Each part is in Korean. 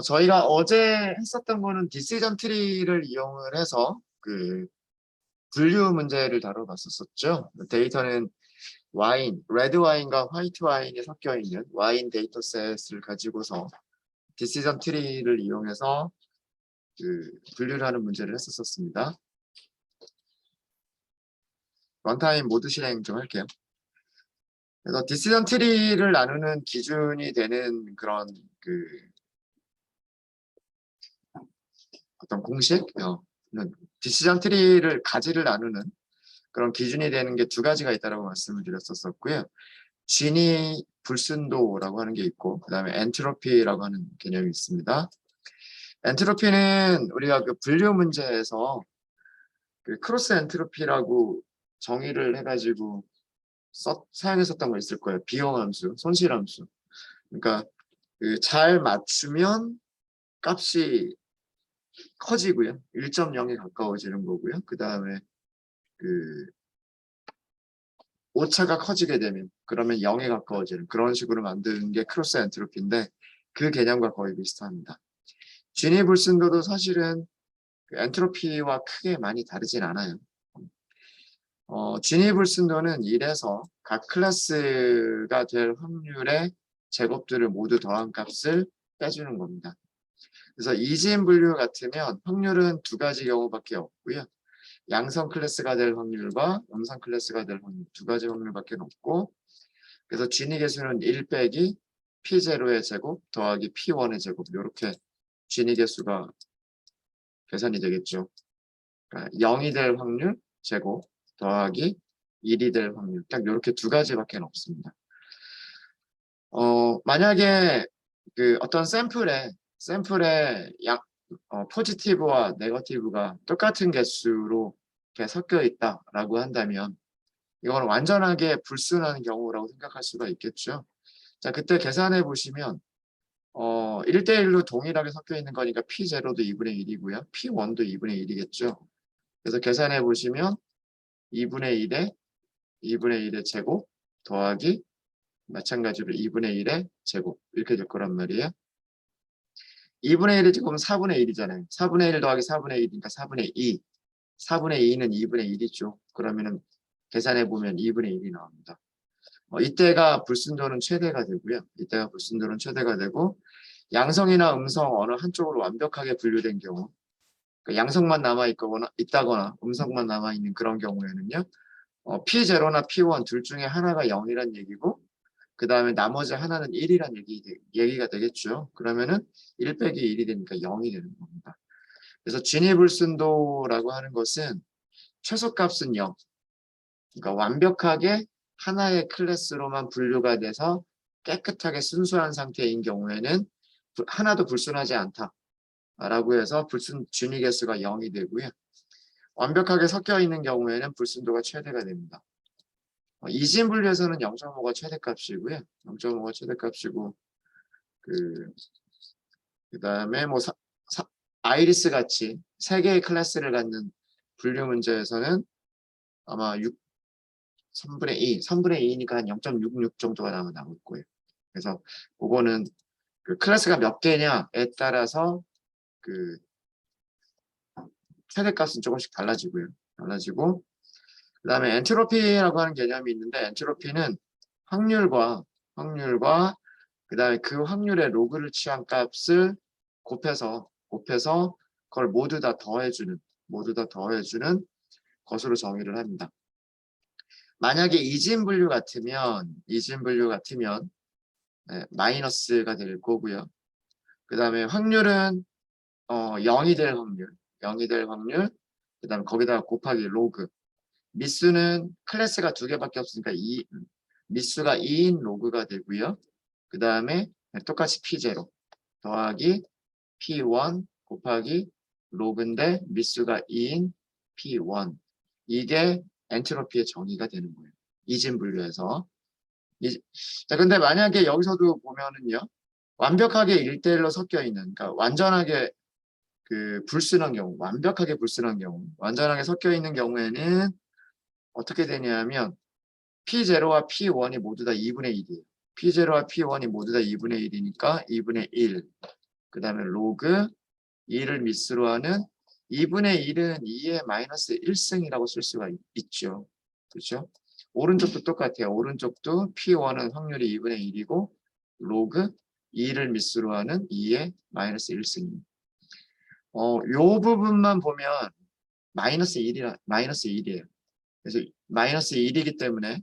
저희가 어제 했었던 거는 디시전 트리를 이용을 해서 그 분류 문제를 다뤄봤었죠. 데이터는 와인, 레드 와인과 화이트 와인이 섞여 있는 와인 데이터셋을 가지고서 디시전 트리를 이용해서 분류를 하는 문제를 했었습니다. 런타임 모드 실행 좀 할게요. 그래서 디시전 트리를 나누는 기준이 되는 그런 어떤 공식, 디시전 트리를 가지를 나누는 그런 기준이 되는 게 두 가지가 있다고 말씀을 드렸었고요. 진위 불순도라고 하는 게 있고, 그 다음에 엔트로피라고 하는 개념이 있습니다. 엔트로피는 우리가 그 분류 문제에서 그 크로스 엔트로피라고 정의를 해가지고 사용했었던 거 있을 거예요. 비용 함수, 손실 함수. 그러니까 잘 맞추면 값이 커지고요. 1.0에 가까워지는 거고요. 그 다음에 오차가 커지게 되면 그러면 0에 가까워지는 그런 식으로 만드는 게 크로스 엔트로피인데 그 개념과 거의 비슷합니다. 진위 불순도도 사실은 엔트로피와 크게 많이 다르진 않아요. 진위 불순도는 1에서 각 클래스가 될 확률의 제곱들을 모두 더한 값을 빼주는 겁니다. 그래서 이지인 분류 같으면 확률은 두 가지 경우밖에 없고요. 양성 클래스가 될 확률과 음성 클래스가 될 확률 두 가지 확률밖에 없고, 그래서 진위 계수는 1 빼기 P0의 제곱 더하기 P1의 제곱, 이렇게 진위 계수가 계산이 되겠죠. 그러니까 0이 될 확률 제곱 더하기 1이 될 확률, 딱 이렇게 두 가지밖에 없습니다. 만약에 어떤 샘플에 포지티브와 네거티브가 똑같은 개수로 이렇게 섞여 있다라고 한다면 이건 완전하게 불순한 경우라고 생각할 수가 있겠죠. 자, 그때 계산해 보시면 1대1로 동일하게 섞여 있는 거니까 P0도 2분의 1이고요. P1도 2분의 1이겠죠. 그래서 계산해 보시면 2분의 1의 제곱 더하기 마찬가지로 2분의 1의 제곱 이렇게 될 거란 말이에요. 2분의 1의 제곱은 4분의 1이잖아요. 4분의 1 더하기 4분의 1이니까 4분의 2. 4분의 2는 2분의 1이죠. 그러면은 계산해 보면 2분의 1이 나옵니다. 이때가 불순도는 최대가 되고요. 이때가 불순도는 최대가 되고, 양성이나 음성 어느 한쪽으로 완벽하게 분류된 경우, 그러니까 양성만 있다거나 음성만 남아있는 그런 경우에는요, P0나 P1 둘 중에 하나가 0이란 얘기고, 그 다음에 나머지 하나는 1이란 얘기가 되겠죠. 그러면은 1 빼기 1이 되니까 0이 되는 겁니다. 그래서 진위불순도라고 하는 것은 최소값은 0. 그러니까 완벽하게 하나의 클래스로만 분류가 돼서 깨끗하게 순수한 상태인 경우에는 하나도 불순하지 않다라고 해서 진위 개수가 0이 되고요. 완벽하게 섞여 있는 경우에는 불순도가 최대가 됩니다. 이진 분류에서는 0.5가 최대값이고요. 0.5가 최대값이고 그 다음에 뭐 아이리스 같이 3개의 클래스를 갖는 분류 문제에서는 아마 3분의 2니까 한 0.66 정도가 나올 거예요. 그래서 그거는 클래스가 몇 개냐에 따라서 최대값은 조금씩 달라지고, 그 다음에 엔트로피라고 하는 개념이 있는데, 엔트로피는 확률과 그 다음에 그 확률의 로그를 취한 값을 곱해서 그걸 모두 다 더해주는 것으로 정의를 합니다. 만약에 이진 분류 같으면 마이너스가 될 거고요. 그 다음에 확률은 0이 될 확률, 그 다음에 거기다가 곱하기 로그. 미수는 클래스가 2개밖에 없으니까 미수가 2인 로그가 되고요. 그 다음에 똑같이 P0 더하기 P1 곱하기 로그인데 미수가 2인 P1. 이게 엔트로피의 정의가 되는 거예요. 이진 분류에서. 자, 근데 만약에 여기서도 보면은요, 완벽하게 1대1로 섞여 있는, 그러니까 완전하게 완벽하게 불순한 경우, 완전하게 섞여 있는 경우에는 어떻게 되냐면 P0와 P1이 모두 다 2분의 1이에요. P0와 P1이 모두 다 2분의 1이니까 2분의 1. 그 다음에 로그 2를 미스로 하는 2분의 1은 2의 마이너스 1승이라고 쓸 수가 있죠. 그렇죠? 오른쪽도 똑같아요. 오른쪽도 P1은 확률이 2분의 1이고 로그 2를 미스로 하는 2의 마이너스 1승입니다. 요 부분만 보면 마이너스 1이에요. 그래서 마이너스 1이기 때문에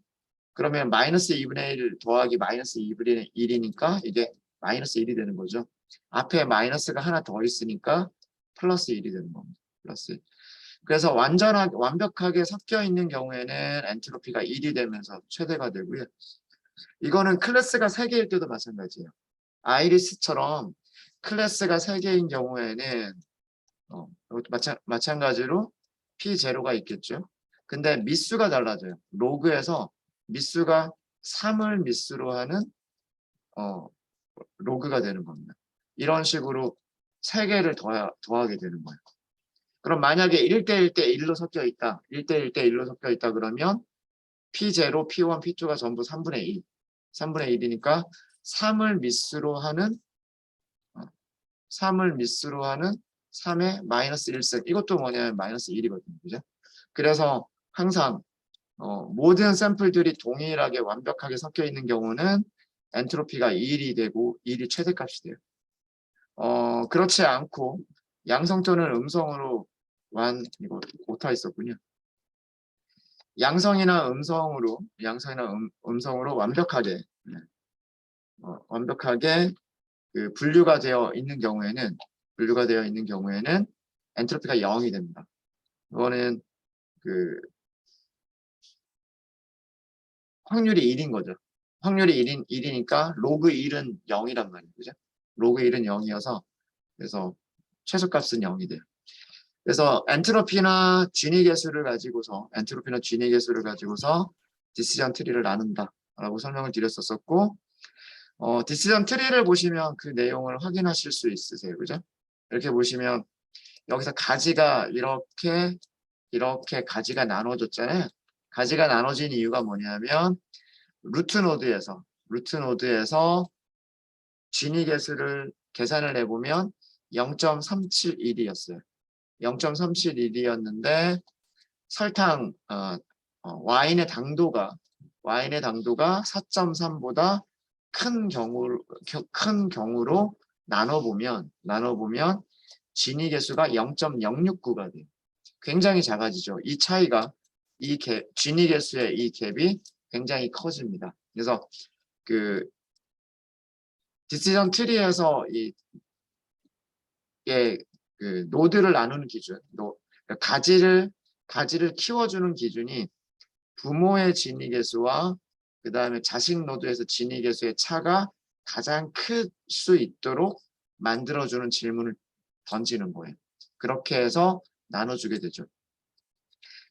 그러면 마이너스 2분의 1 더하기 마이너스 2분의 1이니까 이게 마이너스 1이 되는 거죠. 앞에 마이너스가 하나 더 있으니까 플러스 1이 되는 겁니다. 플러스 1. 그래서 완벽하게 섞여 있는 경우에는 엔트로피가 1이 되면서 최대가 되고요. 이거는 클래스가 3개일 때도 마찬가지예요. 아이리스처럼 클래스가 3개인 경우에는 마찬가지로 P0가 있겠죠. 근데 미수가 달라져요. 로그에서 미수가 3을 미수로 하는 로그가 되는 겁니다. 이런 식으로 3개를 더하게 되는 거예요. 그럼 만약에 1대1 대 1로 섞여 있다. 1대1 대 1로 섞여 있다 그러면 P0, P1, P2가 전부 3분의 1. 3분의 1이니까 3을 미수로 하는 3의 마이너스 1승. 이것도 뭐냐면 마이너스 1이거든요. 그죠? 그래서 항상 모든 샘플들이 동일하게 완벽하게 섞여 있는 경우는 엔트로피가 1이 되고 1이 최대값이 돼요. 그렇지 않고 양성 또는 음성으로 이거 오타 있었군요. 양성이나 음성으로 완벽하게 그 분류가 되어 있는 경우에는 엔트로피가 0이 됩니다. 이거는 그 확률이 1인 거죠. 확률이 1이니까 로그 1은 0이란 말이에요. 그죠? 로그 1은 0이어서 그래서 최소값은 0이 돼요. 그래서 엔트로피나 진위 계수를 가지고서 디시전 트리를 나눈다라고 설명을 드렸었고 디시전 트리를 보시면 그 내용을 확인하실 수 있으세요. 그죠? 이렇게 보시면 여기서 가지가 이렇게 가지가 나눠졌잖아요. 가지가 나눠진 이유가 뭐냐면 루트 노드에서 진위 계수를 계산을 해보면 0.371이었어요. 0.371이었는데 설탕 와인의 당도가 4.3보다 큰 경우로 나눠보면 진위 계수가 0.069가 돼요. 굉장히 작아지죠. 이 차이가 진위 계수의 이 갭이 굉장히 커집니다. 그래서 그 디시전 트리에서 그 노드를 나누는 기준, 가지를 키워주는 기준이 부모의 진위 계수와 그 다음에 자식 노드에서 진위 계수의 차가 가장 클 수 있도록 만들어주는 질문을 던지는 거예요. 그렇게 해서 나눠주게 되죠.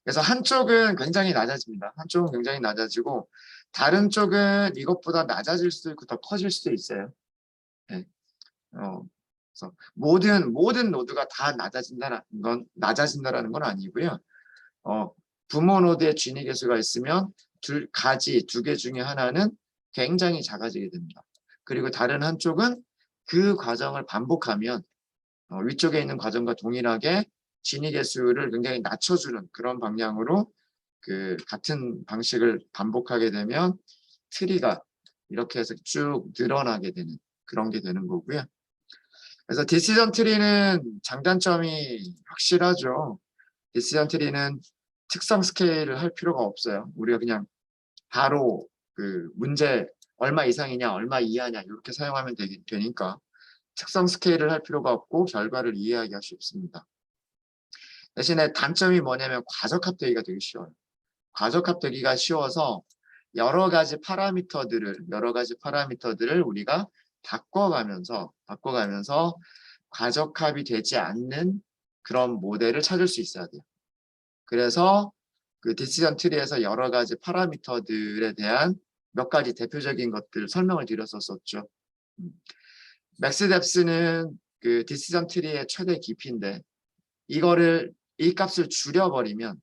그래서 한쪽은 굉장히 낮아집니다. 한쪽은 굉장히 낮아지고 다른 쪽은 이것보다 낮아질 수도 있고 더 커질 수도 있어요. 네. 그래서 모든 노드가 다 낮아진다라는 건 아니고요. 부모 노드의 진위 계수가 있으면 가지 2개 중에 하나는 굉장히 작아지게 됩니다. 그리고 다른 한쪽은 그 과정을 반복하면 위쪽에 있는 과정과 동일하게 진위 계수를 굉장히 낮춰주는 그런 방향으로 그 같은 방식을 반복하게 되면 트리가 이렇게 해서 쭉 늘어나게 되는 그런 게 되는 거고요. 그래서 디시전 트리는 장단점이 확실하죠. 디시전 트리는 특성 스케일을 할 필요가 없어요. 우리가 그냥 바로 그 문제 얼마 이상이냐 얼마 이하냐 이렇게 사용하면 되니까 특성 스케일을 할 필요가 없고 결과를 이해하기가 쉽습니다. 대신에 단점이 뭐냐면 과적합되기가 되게 쉬워요. 과적합되기가 쉬워서 여러 가지 파라미터들을 우리가 바꿔가면서 과적합이 되지 않는 그런 모델을 찾을 수 있어야 돼요. 그래서 그 디시전 트리에서 여러 가지 파라미터들에 대한 몇 가지 대표적인 것들 설명을 드렸었죠. 맥스뎁스는 그 디시전 트리의 최대 깊이인데 이 값을 줄여버리면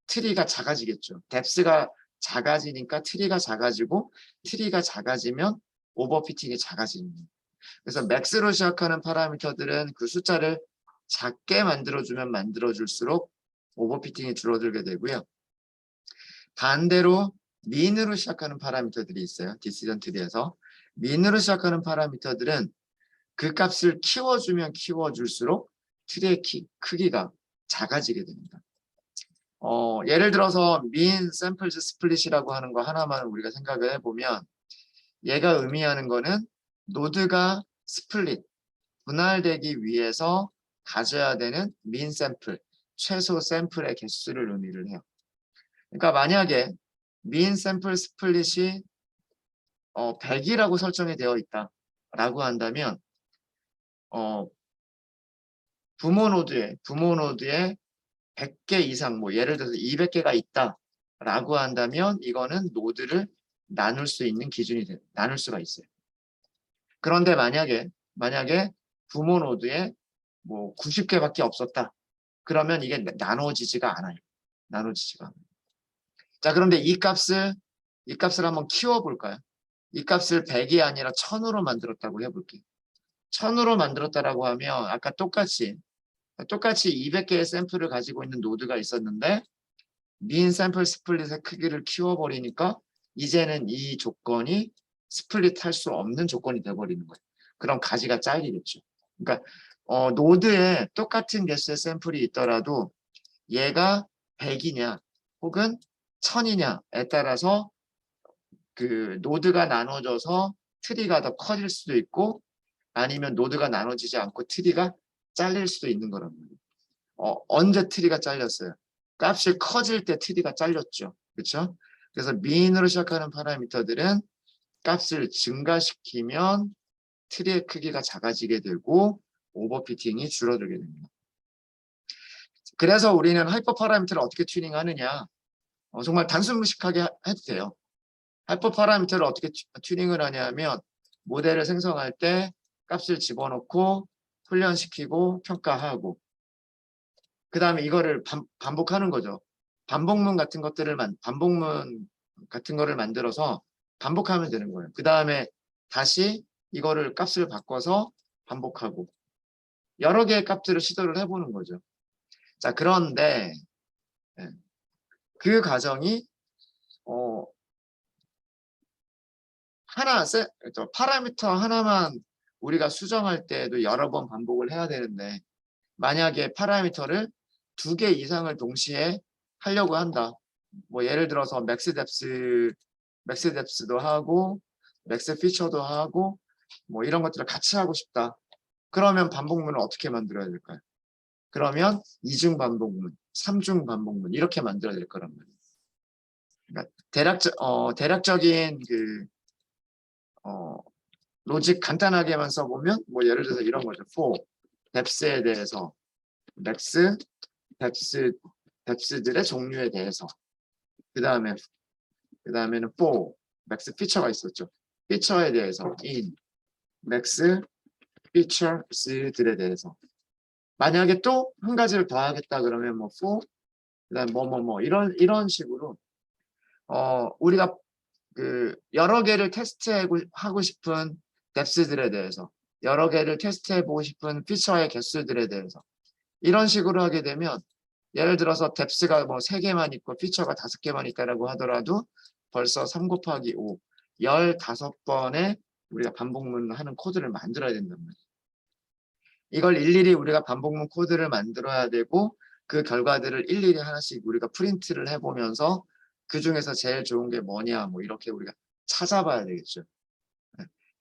트리가 작아지겠죠. 뎁스가 작아지니까 트리가 작아지고 트리가 작아지면 오버피팅이 작아지는 거예요. 그래서 맥스로 시작하는 파라미터들은 그 숫자를 작게 만들어주면 만들어줄수록 오버피팅이 줄어들게 되고요. 반대로 민으로 시작하는 파라미터들이 있어요. 디시전 트리에서. 민으로 시작하는 파라미터들은 그 값을 키워주면 키워줄수록 트리의 크기가 작아지게 됩니다. 예를 들어서 민 샘플즈 스플릿이라고 하는 거 하나만 우리가 생각을 해보면 얘가 의미하는 거는 노드가 스플릿, 분할되기 위해서 가져야 되는 민 샘플, 최소 샘플의 개수를 의미를 해요. 그러니까 만약에 민 샘플 스플릿이 100이라고 설정이 되어 있다라고 한다면 부모 노드에 100개 이상, 뭐 예를 들어서 200개가 있다라고 한다면 이거는 노드를 나눌 수 있는 기준이 돼요. 나눌 수가 있어요. 그런데 만약에 부모 노드에 뭐 90개밖에 없었다. 그러면 이게 나눠지지가 않아요. 나눠지지가 않아요. 자, 그런데 이 값을 한번 키워볼까요? 이 값을 100이 아니라 1000으로 만들었다고 해볼게요. 1000으로 만들었다라고 하면 아까 똑같이 200개의 샘플을 가지고 있는 노드가 있었는데 민 샘플 스플릿의 크기를 키워버리니까 이제는 이 조건이 스플릿 할 수 없는 조건이 돼버리는 거예요. 그럼 가지가 잘리겠죠. 그러니까 노드에 똑같은 개수의 샘플이 있더라도 얘가 100이냐 혹은 1000이냐에 따라서 그 노드가 나눠져서 트리가 더 커질 수도 있고 아니면 노드가 나눠지지 않고 트리가 잘릴 수도 있는 거란 말이에요. 언제 트리가 잘렸어요? 값이 커질 때 트리가 잘렸죠. 그렇죠? 그래서 민으로 시작하는 파라미터들은 값을 증가시키면 트리의 크기가 작아지게 되고 오버피팅이 줄어들게 됩니다. 그래서 우리는 하이퍼 파라미터를 어떻게 튜닝하느냐? 정말 단순 무식하게 해도 돼요. 하이퍼 파라미터를 어떻게 튜닝을 하냐면 모델을 생성할 때 값을 집어넣고 훈련시키고 평가하고 그 다음에 이거를 반복하는 거죠. 반복문 같은 거를 만들어서 반복하면 되는 거예요. 그 다음에 다시 이거를 값을 바꿔서 반복하고 여러 개의 값들을 시도를 해보는 거죠. 자, 그런데 그 과정이 파라미터 하나만 우리가 수정할 때도 여러 번 반복을 해야 되는데 만약에 파라미터를 2개 이상을 동시에 하려고 한다. 뭐 예를 들어서 맥스 뎁스도 하고 맥스 피처도 하고 뭐 이런 것들을 같이 하고 싶다. 그러면 반복문을 어떻게 만들어야 될까요? 그러면 2중 반복문, 3중 반복문 이렇게 만들어야 될 거란 말이에요. 그러니까 대략적인 그 로직 간단하게만 써보면 뭐 예를 들어서 이런 거죠. for 뎁스에 대해서 맥스 뎁스들의 종류에 대해서 그 다음에는 for 맥스 피처가 있었죠. 피처에 대해서 in 맥스 피처스들에 대해서 만약에 또 한 가지를 더 하겠다 그러면 뭐 for 그다음 뭐 이런 식으로 우리가 그 여러 개를 테스트하고 싶은 뎁스들에 대해서 여러 개를 테스트해보고 싶은 피처의 개수들에 대해서 이런 식으로 하게 되면 예를 들어서 뎁스가 뭐 3개만 있고 피처가 5개만 있다라고 하더라도 벌써 3 곱하기 5 15번의 우리가 반복문을 하는 코드를 만들어야 된단 말이에요. 이걸 일일이 우리가 반복문 코드를 만들어야 되고 그 결과들을 일일이 하나씩 우리가 프린트를 해보면서 그 중에서 제일 좋은 게 뭐냐 뭐 이렇게 우리가 찾아봐야 되겠죠.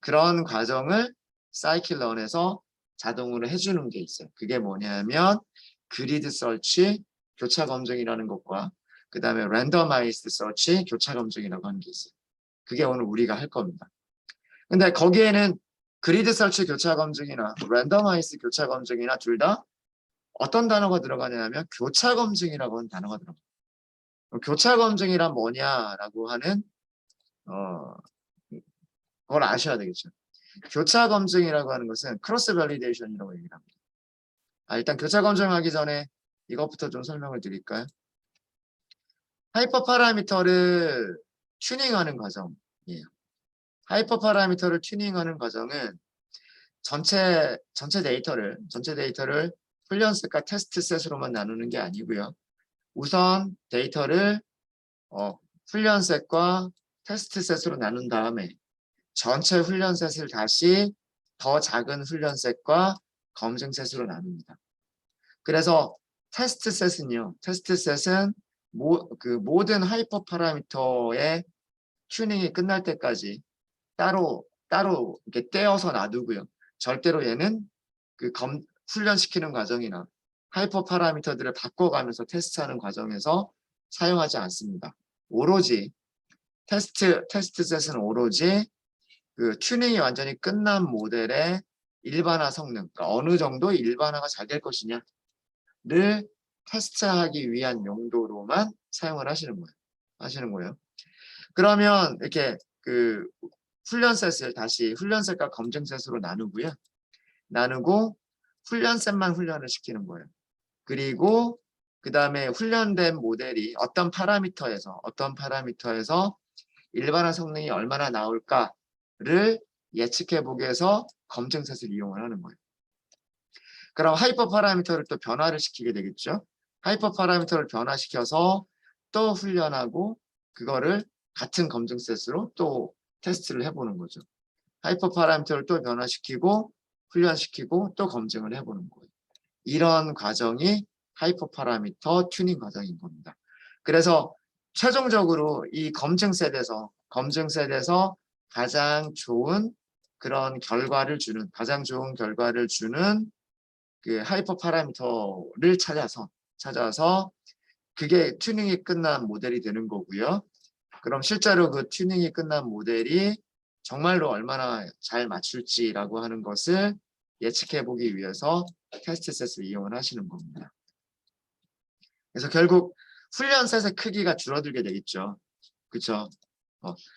그런 과정을 사이클런에서 자동으로 해주는 게 있어요. 그게 뭐냐면 그리드 서치 교차 검증이라는 것과 그 다음에 랜더마이즈드 서치 교차 검증이라고 하는 게 있어요. 그게 오늘 우리가 할 겁니다. 근데 거기에는 그리드 서치 교차 검증이나 랜더마이즈 교차 검증이나 둘 다 어떤 단어가 들어가냐면 교차 검증이라고 하는 단어가 들어가요. 교차 검증이란 뭐냐라고 하는 그걸 아셔야 되겠죠. 교차 검증이라고 하는 것은 크로스 밸리데이션이라고 얘기를 합니다. 일단 교차 검증하기 전에 이것부터 좀 설명을 드릴까요? 하이퍼 파라미터를 튜닝하는 과정이에요. 하이퍼 파라미터를 튜닝하는 과정은 전체 데이터를 훈련셋과 테스트셋으로만 나누는 게 아니고요. 우선 데이터를 훈련셋과 테스트셋으로 나눈 다음에 전체 훈련셋을 다시 더 작은 훈련셋과 검증셋으로 나눕니다. 그래서 테스트셋은 모든 하이퍼 파라미터의 튜닝이 끝날 때까지 따로 이렇게 떼어서 놔두고요. 절대로 얘는 훈련시키는 과정이나 하이퍼 파라미터들을 바꿔가면서 테스트하는 과정에서 사용하지 않습니다. 오로지 테스트셋은 오로지 튜닝이 완전히 끝난 모델의 일반화 성능, 그러니까 어느 정도 일반화가 잘 될 것이냐를 테스트하기 위한 용도로만 사용을 하시는 거예요. 그러면 이렇게 훈련셋을 다시 훈련셋과 검증셋으로 나누고 훈련셋만 훈련을 시키는 거예요. 그리고 그 다음에 훈련된 모델이 어떤 파라미터에서 일반화 성능이 얼마나 나올까를 예측해 보기 위해서 검증셋을 이용을 하는 거예요. 그럼 하이퍼 파라미터를 또 변화를 시키게 되겠죠. 하이퍼 파라미터를 변화시켜서 또 훈련하고 그거를 같은 검증셋으로 또 테스트를 해보는 거죠. 하이퍼 파라미터를 또 변화시키고 훈련시키고 또 검증을 해보는 거예요. 이런 과정이 하이퍼 파라미터 튜닝 과정인 겁니다. 그래서 최종적으로 이 검증셋에서 가장 좋은 결과를 주는 그 하이퍼 파라미터를 찾아서 그게 튜닝이 끝난 모델이 되는 거고요. 그럼 실제로 그 튜닝이 끝난 모델이 정말로 얼마나 잘 맞출지라고 하는 것을 예측해 보기 위해서 테스트셋을 이용을 하시는 겁니다. 그래서 결국 훈련셋의 크기가 줄어들게 되겠죠. 그렇죠?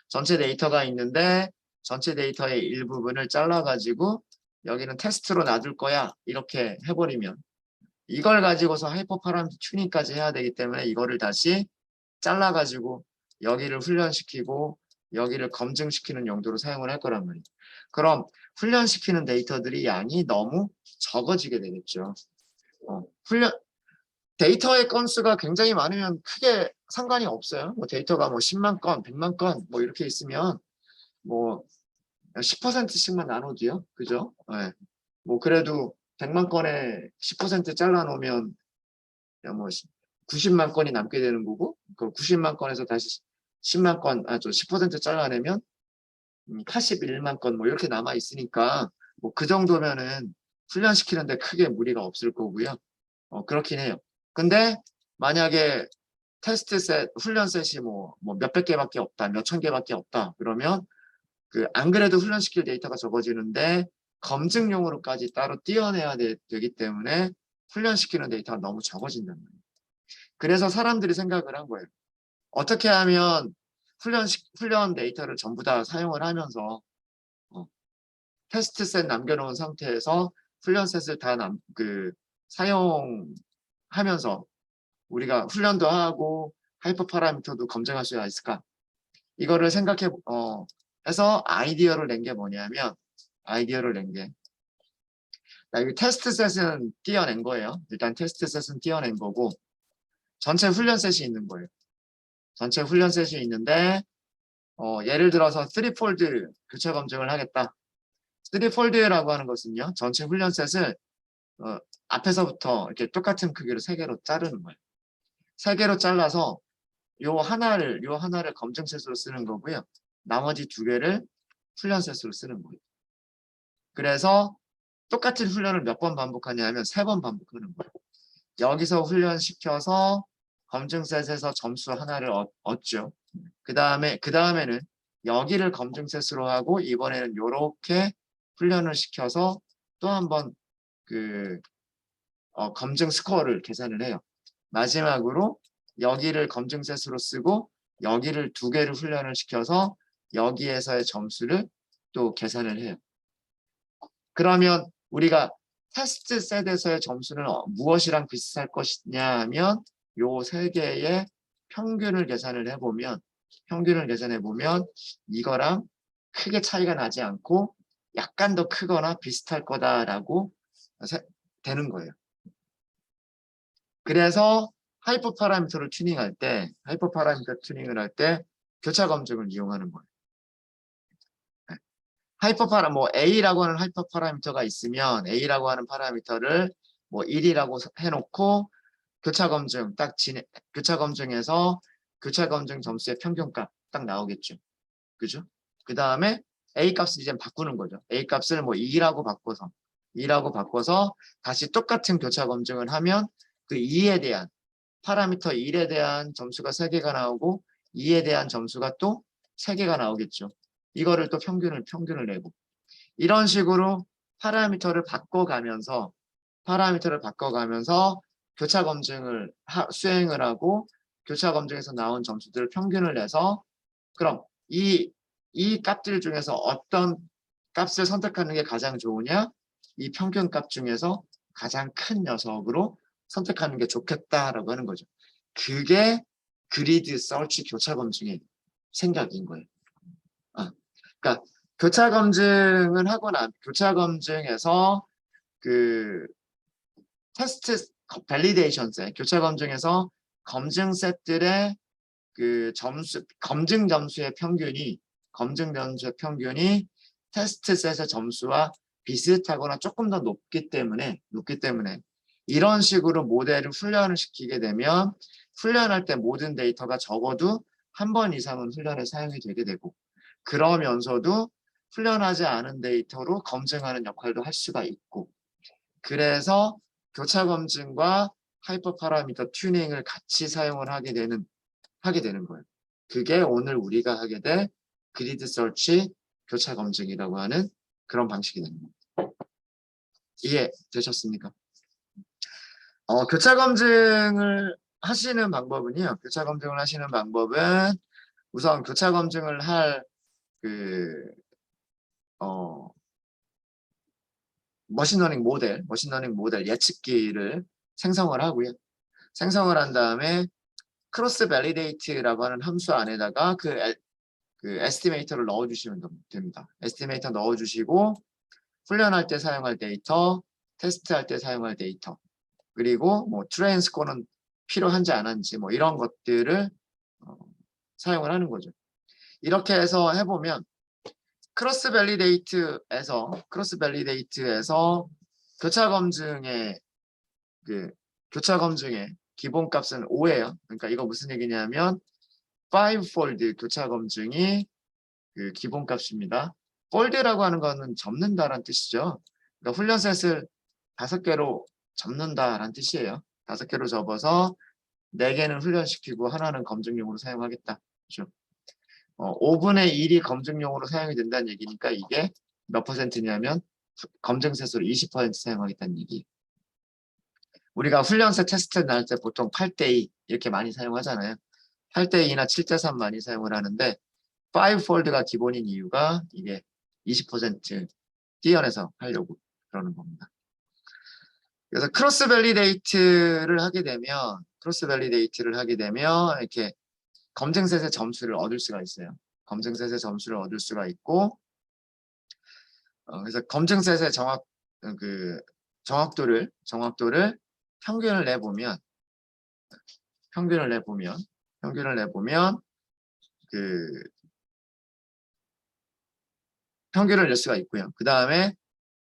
전체 데이터가 있는데 전체 데이터의 일부분을 잘라가지고 여기는 테스트로 놔둘 거야 이렇게 해버리면 이걸 가지고서 하이퍼 파라미터 튜닝까지 해야 되기 때문에 이거를 다시 잘라가지고 여기를 훈련시키고 여기를 검증시키는 용도로 사용을 할 거란 말이에요. 그럼 훈련시키는 데이터들이 양이 너무 적어지게 되겠죠. 데이터의 건수가 굉장히 많으면 크게 상관이 없어요. 데이터가 10만 건, 100만 건 이렇게 있으면 10%씩만 나눠도요. 그죠? 네. 그래도 100만 건에 10% 잘라놓으면 90만 건이 남게 되는 거고, 그 90만 건에서 다시 10만 건, 10% 잘라내면 81만 건 이렇게 남아 있으니까 그 정도면은 훈련시키는데 크게 무리가 없을 거고요. 그렇긴 해요. 근데 만약에 테스트셋, 훈련셋이 몇백 개밖에 없다, 몇천 개밖에 없다 그러면 안 그래도 훈련시킬 데이터가 적어지는데 검증용으로까지 따로 띄어내야 되기 때문에 훈련시키는 데이터가 너무 적어진단 말이에요. 그래서 사람들이 생각을 한 거예요. 어떻게 하면 훈련 데이터를 전부 다 사용을 하면서 테스트셋 남겨놓은 상태에서 훈련셋을 다 사용하면서 우리가 훈련도 하고 하이퍼 파라미터도 검증할 수 있을까? 이거를 해서 아이디어를 낸 게 뭐냐면 여기 테스트셋은 띄어낸 거예요. 일단 테스트셋은 띄어낸 거고 전체 훈련셋이 있는 거예요. 전체 훈련셋이 있는데 예를 들어서 3폴드 교차 검증을 하겠다. 3폴드라고 하는 것은요. 전체 훈련셋을 앞에서부터 이렇게 똑같은 크기로 3개로 자르는 거예요. 3개로 잘라서 요 하나를 검증셋으로 쓰는 거고요. 나머지 2개를 훈련셋으로 쓰는 거예요. 그래서 똑같은 훈련을 몇 번 반복하냐 하면 3번 반복하는 거예요. 여기서 훈련시켜서 검증셋에서 점수 하나를 얻죠. 그 다음에는 여기를 검증셋으로 하고 이번에는 이렇게 훈련을 시켜서 또 한번 검증 스코어를 계산을 해요. 마지막으로 여기를 검증셋으로 쓰고 여기를 2개를 훈련을 시켜서 여기에서의 점수를 또 계산을 해요. 그러면 우리가 테스트 셋에서의 점수는 무엇이랑 비슷할 것이냐 하면 요 3개의 평균을 계산해 보면 이거랑 크게 차이가 나지 않고 약간 더 크거나 비슷할 거다라고 되는 거예요. 그래서 하이퍼 파라미터를 튜닝할 때, 하이퍼 파라미터 튜닝을 할 때 교차 검증을 이용하는 거예요. 뭐 A라고 하는 하이퍼 파라미터가 있으면 A라고 하는 파라미터를 뭐 1이라고 해놓고 교차 검증 교차 검증에서 교차 검증 점수의 평균값 딱 나오겠죠. 그죠? 그 다음에 A 값을 이제 바꾸는 거죠. A 값을 뭐 2라고 바꿔서 다시 똑같은 교차 검증을 하면 그 2에 대한 파라미터 1에 대한 점수가 3개가 나오고 2에 대한 점수가 또 3개가 나오겠죠. 이거를 또 평균을 내고 이런 식으로 파라미터를 바꿔가면서 교차 검증을 수행을 하고 교차 검증에서 나온 점수들을 평균을 내서 그럼 이 값들 중에서 어떤 값을 선택하는 게 가장 좋으냐? 이 평균값 중에서 가장 큰 녀석으로 선택하는 게 좋겠다라고 하는 거죠. 그게 그리드 서치 교차 검증의 생각인 거예요. 그러니까 교차 검증을 하거나 교차 검증에서 그 테스트 밸리데이션세 교차 검증에서 검증 셋들의 그 검증 점수의 평균이 테스트 셋의 점수와 비슷하거나 조금 더 높기 때문에 이런 식으로 모델을 훈련을 시키게 되면 훈련할 때 모든 데이터가 적어도 한 번 이상은 훈련에 사용이 되게 되고 그러면서도 훈련하지 않은 데이터로 검증하는 역할도 할 수가 있고 그래서 교차 검증과 하이퍼 파라미터 튜닝을 같이 사용을 하게 되는 거예요. 그게 오늘 우리가 하게 될 그리드 서치 교차 검증이라고 하는 그런 방식이 됩니다. 이해되셨습니까? 교차 검증을 하시는 방법은요. 교차 검증을 하시는 방법은 우선 교차 검증을 할 머신러닝 모델 예측기를 생성을 하고요. 생성을 한 다음에 크로스 밸리데이트라고 하는 함수 안에다가 그 에스티메이터를 넣어주시면 됩니다. 에스티메이터 넣어주시고 훈련할 때 사용할 데이터, 테스트할 때 사용할 데이터, 그리고 뭐 트레인 스코어는 필요한지 안 한지 뭐 이런 것들을 사용을 하는 거죠. 이렇게 해서 해보면 크로스 밸리데이트에서 교차 검증의 기본값은 5예요. 그러니까 이거 무슨 얘기냐면 5fold 교차 검증이 그 기본값입니다. fold라고 하는 거는 접는다라는 뜻이죠. 그러니까 훈련셋을 5개로 접는다라는 뜻이에요. 5개로 접어서 4개는 훈련시키고 하나는 검증용으로 사용하겠다. 그렇죠? 5분의 1이 검증용으로 사용이 된다는 얘기니까 이게 몇 퍼센트냐면 검증셋으로 20% 사용하겠다는 얘기. 우리가 훈련셋 테스트 날 때 보통 8대2 이렇게 많이 사용하잖아요. 8대2나 7대3 많이 사용을 하는데 5폴드가 기본인 이유가 이게 20% 띄어내서 하려고 그러는 겁니다. 그래서 크로스 밸리데이트를 하게 되면 이렇게 검증셋의 점수를 얻을 수가 있어요. 검증셋의 점수를 얻을 수가 있고 그래서 검증셋의 정확도를 평균을 내보면 평균을 낼 수가 있고요. 그 다음에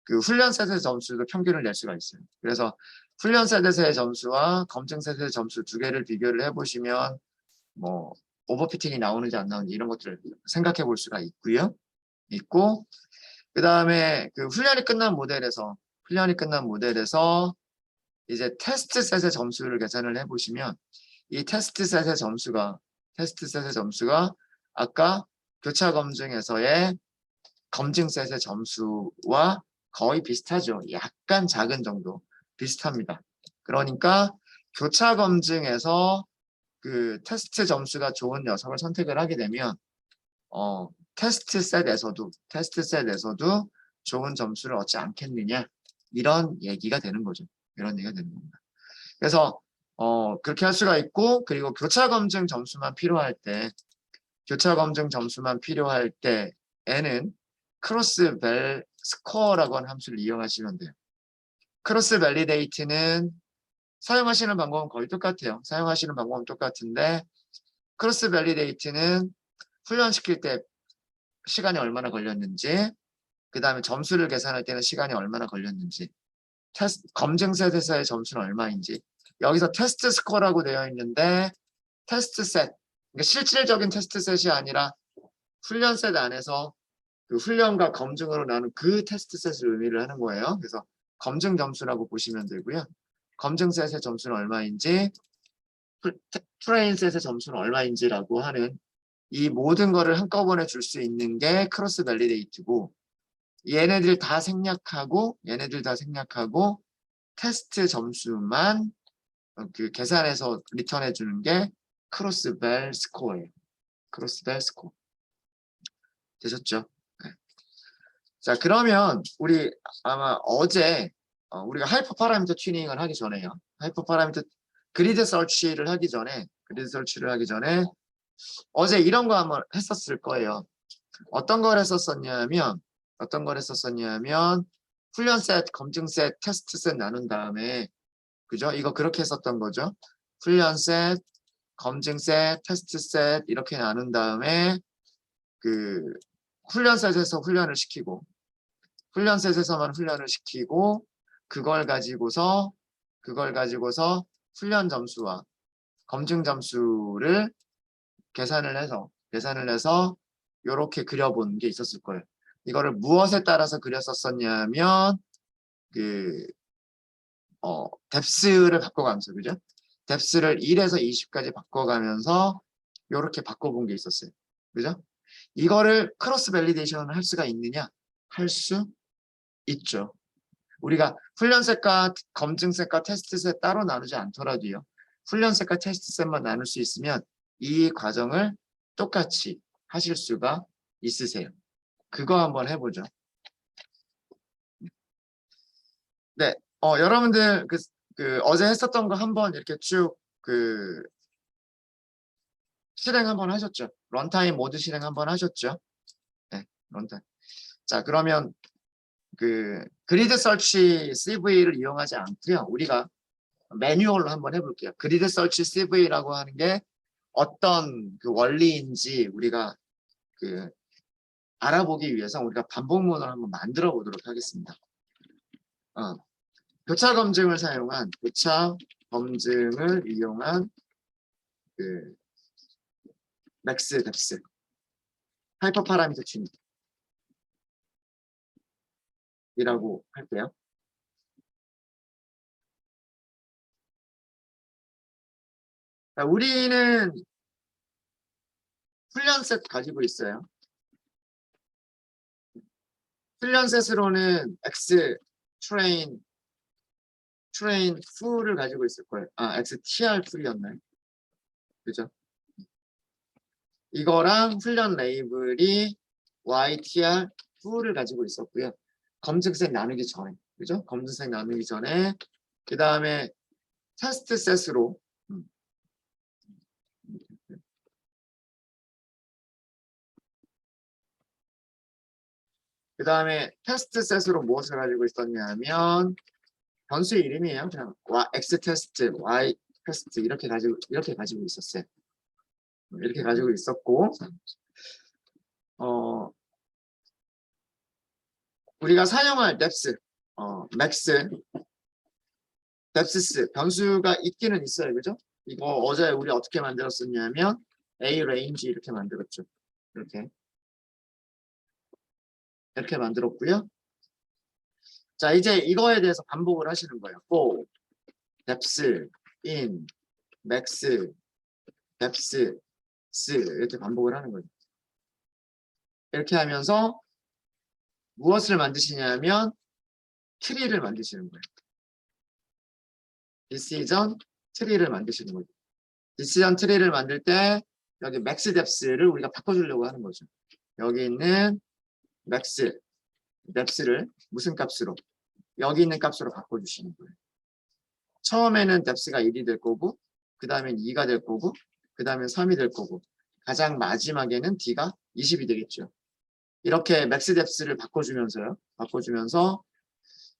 그 훈련 셋의 점수도 평균을 낼 수가 있어요. 그래서 훈련 셋의 점수와 검증 셋의 점수 두 개를 비교를 해보시면 뭐 오버피팅이 나오는지 안 나오는지 이런 것들을 생각해 볼 수가 있고요. 그 다음에 그 훈련이 끝난 모델에서 이제 테스트 셋의 점수를 계산을 해보시면 이 테스트 셋의 점수가 아까 교차 검증에서의 검증 셋의 점수와 거의 비슷하죠. 약간 작은 정도 비슷합니다. 그러니까 교차 검증에서 그 테스트 점수가 좋은 녀석을 선택을 하게 되면 테스트 셋에서도 좋은 점수를 얻지 않겠느냐 이런 얘기가 되는 거죠. 그래서 그렇게 할 수가 있고 그리고 교차 검증 점수만 필요할 때에는 크로스 스코어라고 하는 함수를 이용하시면 돼요. 크로스 밸리데이트는 사용하시는 방법은 거의 똑같아요. 사용하시는 방법은 똑같은데 크로스 밸리데이트는 훈련시킬 때 시간이 얼마나 걸렸는지, 그 다음에 점수를 계산할 때는 시간이 얼마나 걸렸는지, 검증 셋에서의 점수는 얼마인지, 여기서 테스트 스코어라고 되어 있는데 테스트 셋, 그러니까 실질적인 테스트 셋이 아니라 훈련 셋 안에서 그 훈련과 검증으로 나눈 그 테스트 셋을 의미를 하는 거예요. 그래서 검증 점수라고 보시면 되고요. 검증 셋의 점수는 얼마인지, 트레인 셋의 점수는 얼마인지라고 하는 이 모든 거를 한꺼번에 줄 수 있는 게 크로스 밸리데이트고, 얘네들 다 생략하고 테스트 점수만 그 계산해서 리턴해 주는 게 크로스 밸 스코어예요. 크로스 밸 스코어. 되셨죠? 네. 자, 그러면 우리 아마 어제 우리가 하이퍼 파라미터 튜닝을 하기 전에요. 하이퍼 파라미터 그리드 설치를 하기 전에 어제 이런 거 한번 했었을 거예요. 어떤 걸 했었었냐면 훈련 셋, 검증 셋, 테스트 셋 나눈 다음에, 그죠? 이거 그렇게 했었던 거죠. 훈련 셋, 검증 셋, 테스트 셋 이렇게 나눈 다음에 그 훈련 셋에서 훈련을 시키고, 훈련 셋에서만 훈련을 시키고, 그걸 가지고서 훈련 점수와 검증 점수를 계산을 해서 이렇게 그려본 게 있었을 거예요. 이거를 무엇에 따라서 그렸었냐면 그 뎁스를 바꿔가면서, 그죠? 뎁스를 1에서 20까지 바꿔가면서 이렇게 바꿔본 게 있었어요. 그죠? 이거를 크로스 밸리데이션을 할 수가 있느냐? 할 수 있죠. 우리가 훈련셋과 검증셋과 테스트셋 따로 나누지 않더라도요. 훈련셋과 테스트셋만 나눌 수 있으면 이 과정을 똑같이 하실 수가 있으세요. 그거 한번 해보죠. 네, 여러분들 그 어제 했었던 거 한번 이렇게 쭉 실행 한번 하셨죠? 런타임 모드 실행 한번 하셨죠? 네, 런타임. 자, 그러면 그 그리드 설치 CV를 이용하지 않고요. 우리가 매뉴얼로 한번 해볼게요. 그리드 설치 CV라고 하는 게 어떤 그 원리인지 우리가 그 알아보기 위해서 우리가 반복문을 한번 만들어 보도록 하겠습니다. 교차 검증을 이용한 그 맥스 뎁스 하이퍼 파라미터 튜닝이라고 할게요. 자, 우리는 훈련 셋 가지고 있어요. 훈련 셋으로는 X 트레인 풀을 가지고 있을 거예요. XTR 풀이었나요? 그죠? 이거랑 훈련 레이블이 YTR 풀을 가지고 있었고요. 검증셋 나누기 전에, 그죠? 검증셋 나누기 전에 그 다음에 테스트 셋으로 테스트 셋으로 무엇을 가지고 있었냐면 변수의 이름이에요. 그냥 X 테스트, Y 테스트 이렇게 가지고 있었어요. 이렇게 가지고 있었고, 우리가 사용할 뎁스, 맥스, 뎁스스 변수가 있기는 있어요, 그죠? 이거 어제 우리 어떻게 만들었었냐면 A range 이렇게 만들었죠. 이렇게 만들었고요. 자, 이제 이거에 대해서 반복을 하시는 거예요. for 뎁스, in, max, 뎁스, 스 이렇게 반복을 하는 거죠. 이렇게 하면서 무엇을 만드시냐면 트리를 만드시는 거예요. 디시전 트리를 만드시는 거죠. 디시전 트리를 만들 때 여기 맥스 뎁스를 우리가 바꿔주려고 하는 거죠. 여기 있는 맥스 뎁스를 무슨 값으로? 여기 있는 값으로 바꿔주시는 거예요. 처음에는 뎁스가 1이 될 거고, 그 다음엔 2가 될 거고, 그 다음엔 3이 될 거고, 가장 마지막에는 D가 20이 되겠죠. 이렇게 맥스 뎁스를 바꿔주면서요. 바꿔주면서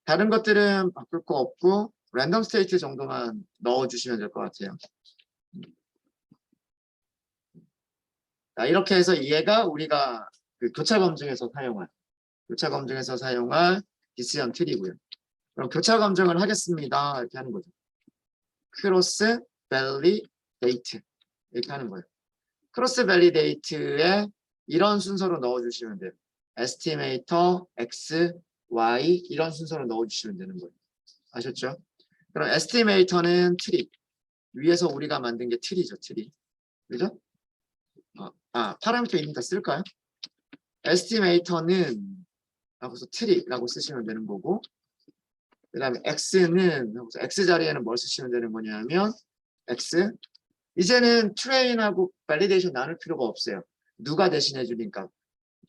다른 것들은 바꿀 거 없고 랜덤 스테이트 정도만 넣어주시면 될 것 같아요. 자, 이렇게 해서 얘가 우리가 그 교차 검증에서 사용할 디시전 트리고요. 그럼 교차 검증을 하겠습니다. 이렇게 하는 거죠. 크로스 밸리데이트 이렇게 하는 거예요. 크로스 밸리데이트에 이런 순서로 넣어주시면 돼요. 에스티메이터, X, Y 이런 순서로 넣어주시면 되는 거예요. 아셨죠? 그럼 에스티메이터는 트리. 위에서 우리가 만든 게 트리죠, 트리. 그죠? 파라미터 있으니까 쓸까요? 에스티메이터는 하고서 트리라고 쓰시면 되는 거고, 그 다음에 X는 X 자리에는 뭘 쓰시면 되는 거냐면 X. 이제는 트레인하고 밸리데이션 나눌 필요가 없어요. 누가 대신해 주니까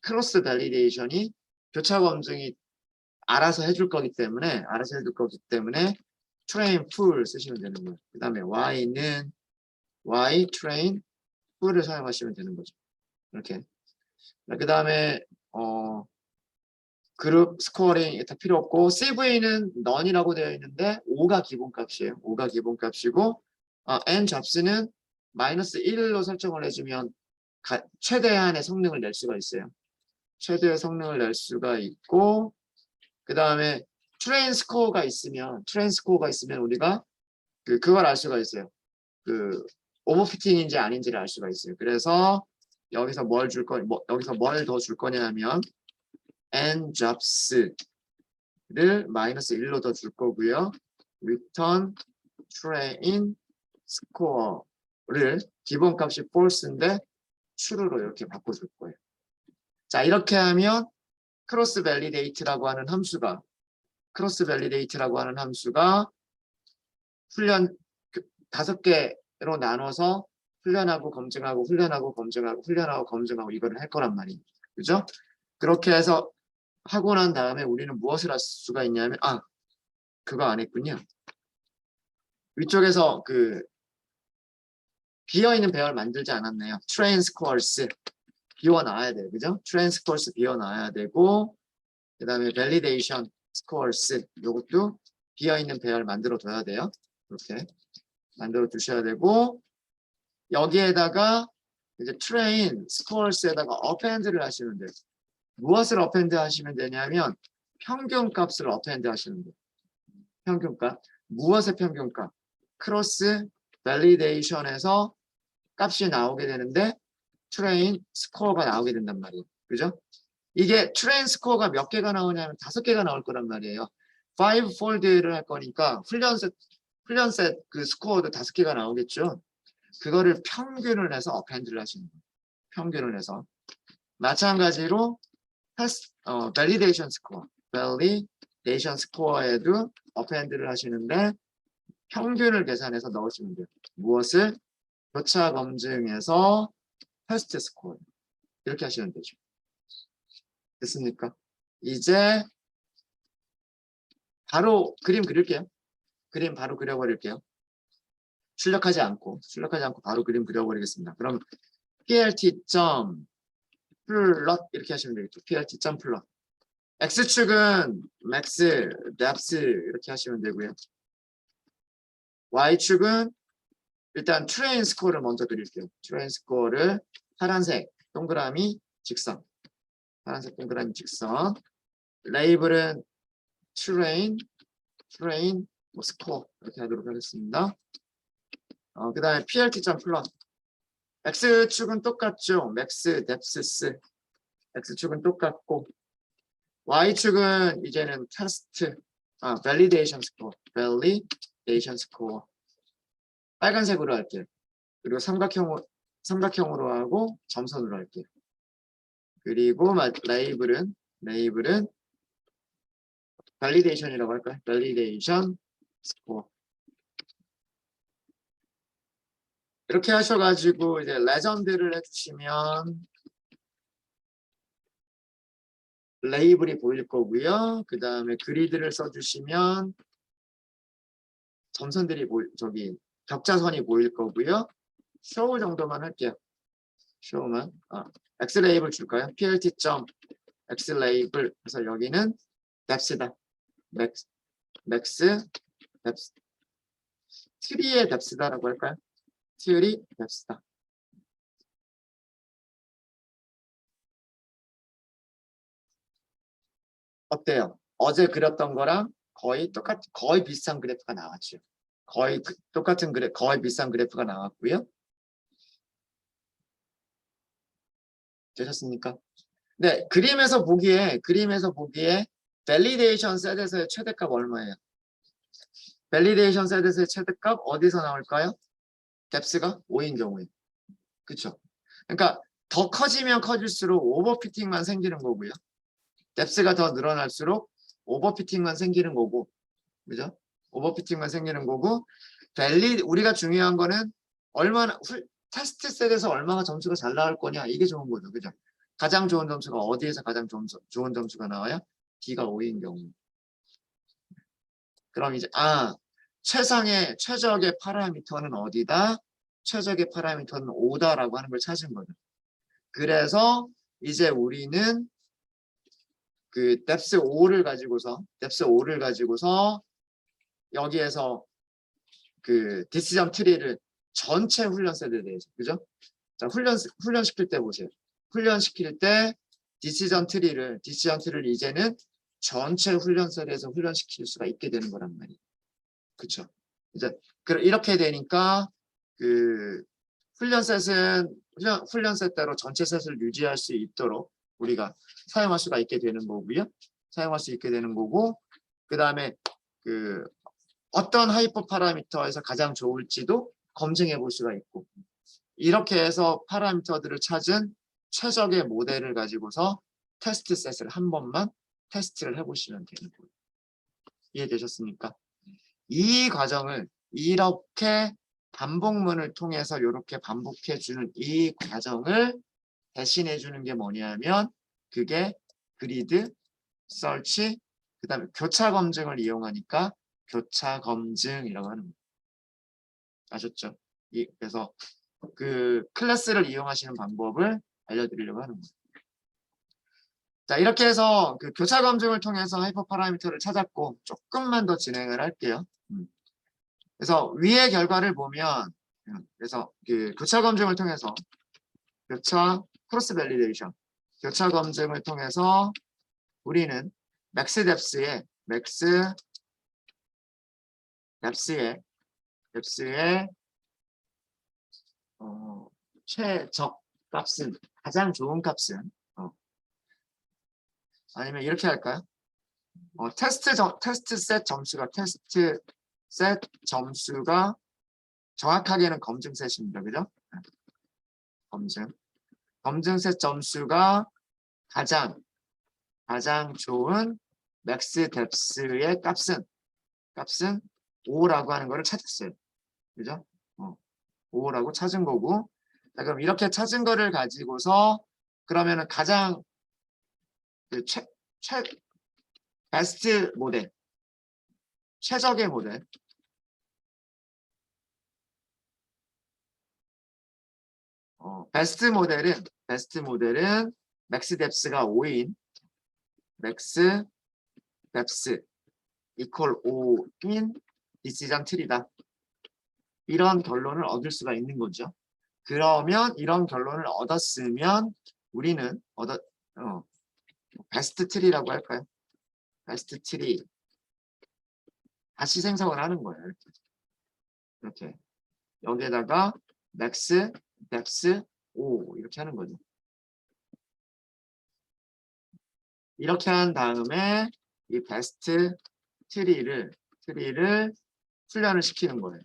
크로스 밸리데이션이 교차 검증이 알아서 해줄 거기 때문에 트레인 풀 쓰시면 되는 거예요. 그 다음에 Y는 Y 트레인 풀을 사용하시면 되는 거죠. 이렇게. 그 다음에 그룹 스코어링 다 필요 없고 CV는 none이라고 되어 있는데 5가 기본값이에요. 5가 기본값이고 n 잡스는 -1로 설정을 해주면 최대한의 성능을 낼 수가 있어요. 최대의 성능을 낼 수가 있고 그 다음에 트레인 스코어가 있으면 우리가 그걸 알 수가 있어요. 그 오버피팅인지 아닌지를 알 수가 있어요. 그래서 여기서 뭘 더 줄 거냐 하면 n jobs를 -1로 더 줄 거고요. return train score를 기본값이 false인데 true로 이렇게 바꿔줄 거예요. 자, 이렇게 하면 크로스 밸리데이트라고 하는 함수가 훈련 5개로 나눠서 훈련하고 검증하고 이거를 할 거란 말이에요. 그죠? 그렇게 해서 하고 난 다음에 우리는 무엇을 할 수가 있냐면 그거 안 했군요. 위쪽에서 비어있는 배열 만들지 않았네요. 트레인 스코어스 비워놔야 돼요. 그죠? 트레인 스코어스 비워놔야 되고 그 다음에 밸리데이션 스코어스 이것도 비어있는 배열 만들어 둬야 돼요. 이렇게 만들어 두셔야 되고 여기에다가 이제 트레인 스코어스에다가 어펜드를 하시면 돼요. 무엇을 어펜드 하시면 되냐면 평균값을 어펜드 하시면 돼요. 평균값. 무엇의 평균값? 크로스 밸리데이션에서 값이 나오게 되는데 트레인 스코어가 나오게 된단 말이에요. 그죠? 이게 트레인 스코어가 몇 개가 나오냐면 5개가 나올 거란 말이에요. 5폴드를 할 거니까 훈련셋 그 스코어도 5개가 나오겠죠. 그거를 평균을 해서 어펜드를 하시는 거예요. 평균을 해서. 마찬가지로 밸리데이션 스코어에도 어펜드를 하시는데 평균을 계산해서 넣으시면 돼요. 무엇을? 교차 검증에서 테스트 스코어. 이렇게 하시면 되죠. 됐습니까? 이제 바로 그림 그릴게요. 그림 바로 그려버릴게요. 출력하지 않고 바로 그림 그려버리겠습니다. 그럼 plt.plot 이렇게 하시면 되겠죠. plt.plot. x축은 max, depth 이렇게 하시면 되고요. y축은 일단 트레인 스코어를 먼저 그릴게요. 트레인 스코어를 파란색 동그라미 직선. 파란색 동그라미 직선. 레이블은 트레인 스코어 이렇게 하도록 하겠습니다. 그 다음에 plt.plot. x축은 똑같죠. max, depth, x축은 똑같고 y축은 이제는 테스트, validation score. 빨간색으로 할게요. 그리고 삼각형으로 하고 점선으로 할게요. 그리고 레이블은 validation이라고 할까요? validation score. 이렇게 하셔가지고 이제 레전드를 해주시면 레이블이 보일 거고요. 그 다음에 그리드를 써주시면 점선들이 격자선이 보일 거고요. 쇼우 정도만 할게요. 쇼우만. X 레이블 줄까요? plt.plot X 레이블. 그래서 여기는 뎁스다. 맥스 뎁스. 트리의 뎁스다라고 할까요? 트리 뎁스다. 어때요? 어제 그렸던 거랑 거의 비슷한 그래프가 나왔죠. 똑같은 거의 비슷한 그래프가 나왔고요. 되셨습니까? 네, 그림에서 보기에 밸리데이션 셋에서의 최대값 얼마예요? 밸리데이션 셋에서의 최대값 어디서 나올까요? 뎁스가 5인 경우에. 그쵸? 그러니까 더 커지면 커질수록 오버피팅만 생기는 거고요. 뎁스가 더 늘어날수록 오버피팅만 생기는 거고, 그죠? 오버피팅만 생기는 거고, 우리가 중요한 거는 테스트 셋에서 얼마나 점수가 잘 나올 거냐, 이게 좋은 거죠. 그죠? 가장 좋은 점수가 어디에서 가장 좋은 점수가 나와요? D가 5인 경우. 그럼 이제, 최적의 파라미터는 어디다? 최적의 파라미터는 5다라고 하는 걸 찾은 거죠. 그래서 이제 우리는 그 뎁스 5를 가지고서 여기에서 그 디시전 트리를 전체 훈련 세대에 대해서, 그죠? 자, 훈련시킬 때 보세요. 훈련시킬 때 디시전 트리를 이제는 전체 훈련 세대에서 훈련시킬 수가 있게 되는 거란 말이에요. 그쵸? 이제 이렇게 되니까 그 훈련 셋대로 전체 셋을 유지할 수 있도록 우리가 사용할 수가 있게 되는 거고요. 사용할 수 있게 되는 거고, 그 다음에 그 어떤 하이퍼 파라미터에서 가장 좋을지도 검증해 볼 수가 있고, 이렇게 해서 파라미터들을 찾은 최적의 모델을 가지고서 테스트 셋을 한 번만 테스트를 해보시면 되는 거예요. 이해되셨습니까? 이 과정을 이렇게 반복문을 통해서 이렇게 반복해주는 이 과정을 대신해주는 게 뭐냐면 그게 그리드, 서치, 그 다음에 교차 검증을 이용하니까 교차 검증이라고 하는 거예요. 아셨죠? 그래서 그 클래스를 이용하시는 방법을 알려드리려고 하는 거예요. 자, 이렇게 해서 그 교차 검증을 통해서 하이퍼 파라미터를 찾았고 조금만 더 진행을 할게요. 그래서 위의 결과를 보면 그래서 그 교차 검증을 통해서 크로스 밸리데이션 교차 검증을 통해서 우리는 맥스 뎁스의 최적 값은 가장 좋은 값은 아니면 이렇게 할까요? 테스트 셋 점수가 정확하게는 검증 셋입니다. 그죠? 검증 셋 점수가 가장 좋은 맥스 뎁스의 값은 5라고 하는 거를 찾았어요. 그죠? 5라고 찾은 거고. 자, 그럼 이렇게 찾은 거를 가지고서 그러면은 가장 그 베스트 모델, 최적의 모델. 베스트 모델은 맥스 뎁스가 5인 맥스 뎁스 이퀄 5인 디시전 트리다. 이런 결론을 얻을 수가 있는 거죠. 그러면 이런 결론을 얻었으면 우리는 베스트 트리라고 할까요? 베스트 트리 다시 생성을 하는 거예요. 이렇게 여기에다가 맥스 뎁스 5 이렇게 하는 거죠. 이렇게 한 다음에 이 베스트 트리를 훈련을 시키는 거예요.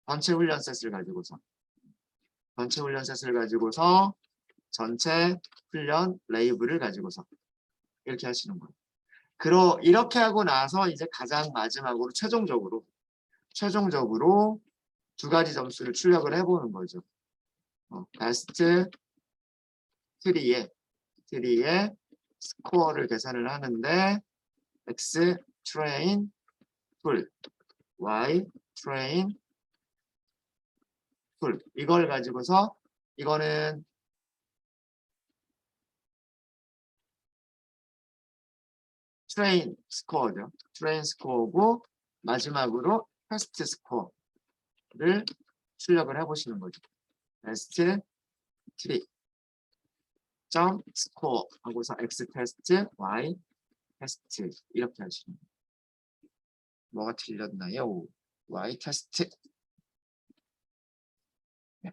전체 훈련 셋을 가지고서 전체 훈련 레이블을 가지고서 이렇게 하시는 거예요. 이렇게 하고 나서 이제 가장 마지막으로 최종적으로 두 가지 점수를 출력을 해보는 거죠. 베스트 트리의 스코어를 계산을 하는데 X 트레인 풀, Y 트레인 풀 이걸 가지고서 이거는 트레인 스코어죠. 트레인 스코어고 마지막으로 테스트 스코어를 출력을 해보시는 거죠. 테스트 트리 점 스코어 하고서 X 테스트, Y 테스트 이렇게 하시면 뭐가 틀렸나요? Y 테스트. 네.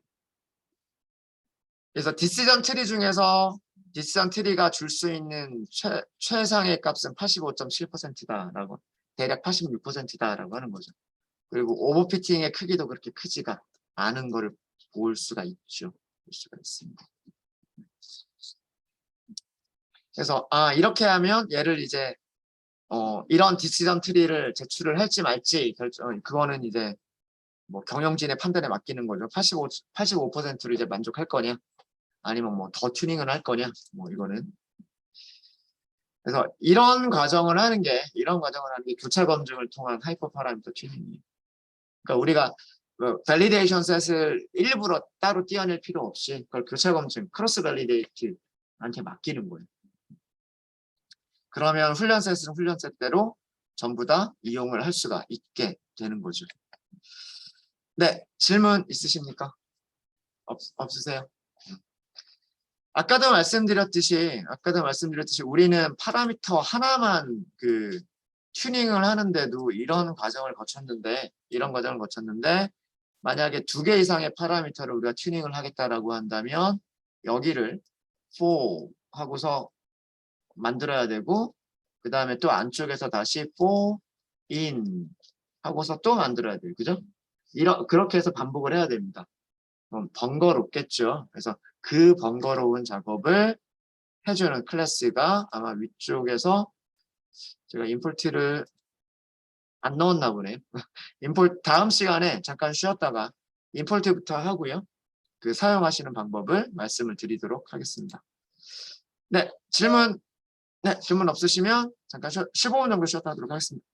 그래서 디시전 트리 중에서 디시전 트리가 줄 수 있는 최상의 값은 85.7%다라고 대략 86%다라고 하는 거죠. 그리고 오버피팅의 크기도 그렇게 크지가 않은 거를 볼 수가 있죠. 볼 수가 있습니다. 그래서 이렇게 하면 얘를 이제 이런 디시전 트리를 제출을 할지 말지 그거는 이제 뭐 경영진의 판단에 맡기는 거죠. 85%로 이제 만족할 거냐 아니면 뭐 더 튜닝을 할 거냐 뭐 이거는. 그래서 이런 과정을 하는 게 교차 검증을 통한 하이퍼 파라미터 튜닝이에요. 그러니까 우리가 밸리데이션 셋을 일부러 따로 띄어낼 필요 없이 그걸 교차 검증 크로스 밸리데이트한테 맡기는 거예요. 그러면 훈련 셋은 훈련 셋대로 전부 다 이용을 할 수가 있게 되는 거죠. 네, 질문 있으십니까? 없으세요? 아까도 말씀드렸듯이 우리는 파라미터 하나만 튜닝을 하는데도 이런 과정을 거쳤는데 만약에 2개 이상의 파라미터를 우리가 튜닝을 하겠다라고 한다면 여기를 for 하고서 만들어야 되고 그 다음에 또 안쪽에서 다시 for in 하고서 또 만들어야 돼요. 그죠? 그렇게 해서 반복을 해야 됩니다. 그럼 번거롭겠죠. 그래서 그 번거로운 작업을 해주는 클래스가 아마 위쪽에서 제가 임포트를 안 넣었나 보네요. 다음 시간에 잠깐 쉬었다가 임포트부터 하고요. 사용하시는 방법을 말씀을 드리도록 하겠습니다. 네, 질문 없으시면 잠깐 15분 정도 쉬었다 하도록 하겠습니다.